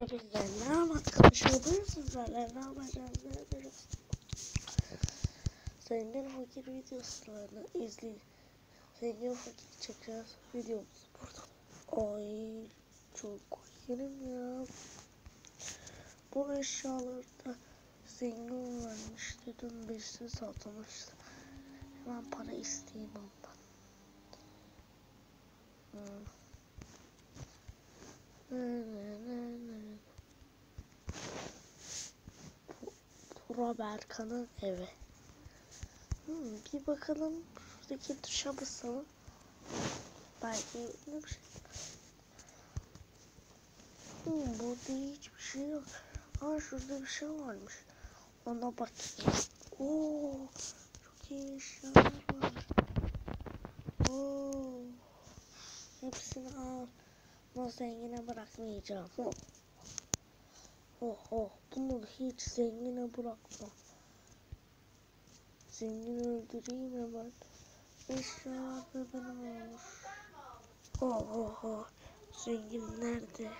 Bizler ne arkadaşlar bugün sizlerle ne yapacağız, ne yapacağız? Zengin fakir videolarını izleyin. Zengin fakir çekeceğiz videomuz burada. Ay çok yerim ya. Bu eşyalarda zengin varmış dedim, birisi satmıştı. Hemen para isteyeyim ondan. Berkan'ın evi. Bir bakalım, şuradaki tuşa basalım. Belki ne bir şey. Burada hiçbir şey yok. Şurada bir şey varmış. Ona bakayım. Çok iyi eşyalar var. Hepsini al. Bunu zengine bırakmayacağım. Bunu hiç zengine bırakma. Zengini öldüreyim hemen. Eşyalar da benim olmuş. Zengin nerede?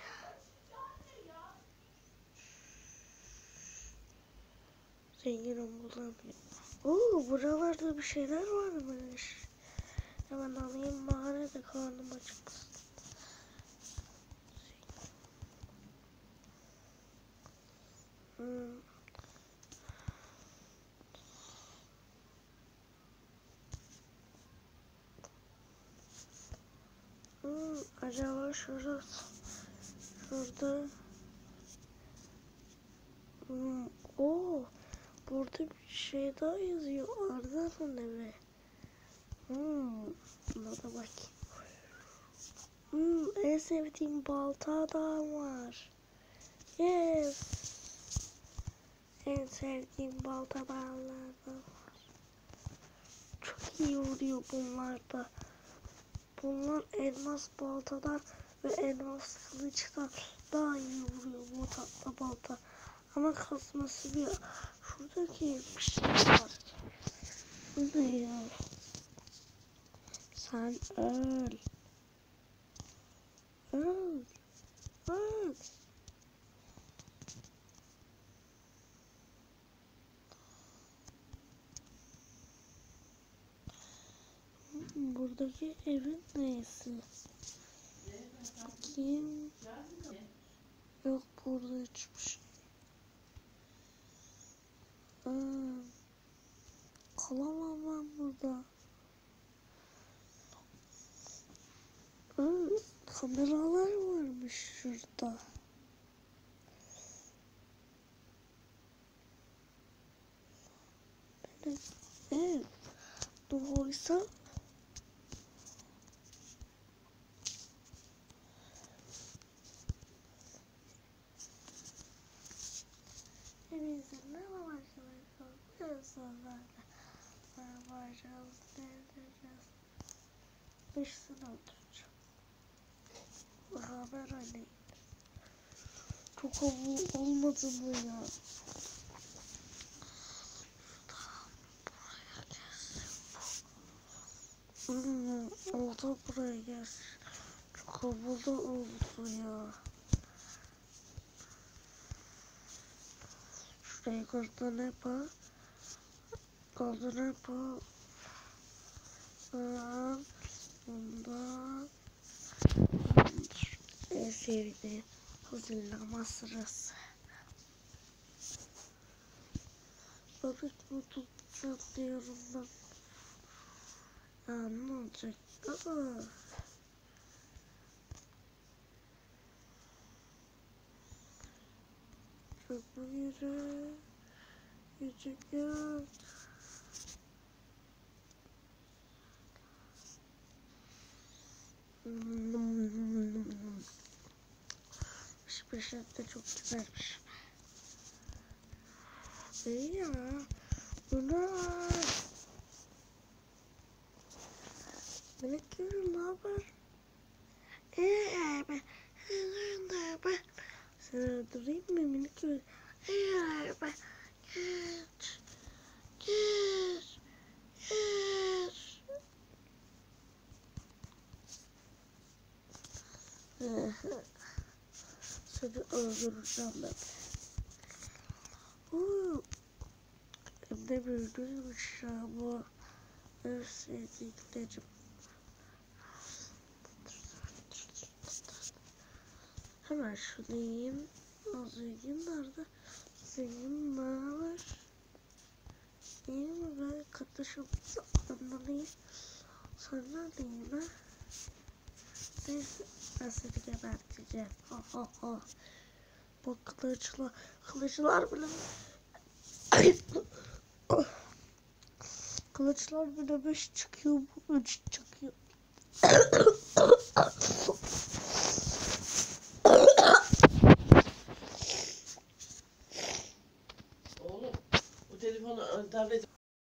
Zenginim bulamıyorum. Buralarda bir şeyler varmış. Hemen alayım bari de karnım acıksın. Acaba şurada burada bir şey daha yazıyor. Arda'nın evi. Buna da bakayım. En sevdiğim balta da var. Yes. En sevdiğim balta dağlardan var. Çok iyi vuruyor bunlar da. Bunlar elmas baltalar ve elmas kılıçlar daha iyi vuruyor bu tatlı balta. Ama kasması bir şuradaki bir şey var. Bu ne ya? Sen öl. Öl. Buradaki evin neyse. Bakayım. Yok burada hiçbir şey. Kalamam ben burada. Kameralar varmış şurada. Evet. Doğruysa hepinizin merhaba arkadaşlar. Bugün sizlerle yapacağız, ne edeceğiz? Birisini öldüreceğim. Haber hani çok havalı olmadı mı ya? O da buraya gelsin. Çok havalı oldu ya. Şuraya golden apple. Golden apple. Bundan en sevdiğim hazırlama sırası. Balık mı tutacağım diyorum ben. Ne olacak? Çok yürü. Küçük yürü. Peşet de çok güzelmiş. İyi ya. Bunu minik yürü, ne haber? Ben seni öldüreyim mi minik yürü? Ben geç. seni öldüreceğim ben. Hem de büyüdüymüş ya bu. En sevdiklerim. Hemen şunu yiyeyim. Zengin nerede? Zengin ne var? İyi mi ben kardeşim? Anlamayayım. Sen neredeyim ha? Neyse ben seni geberteceğim. Ha ha ha. Bu kılıçlar bile kılıçlar bile 5 çıkıyor, bu 3 çıkıyor.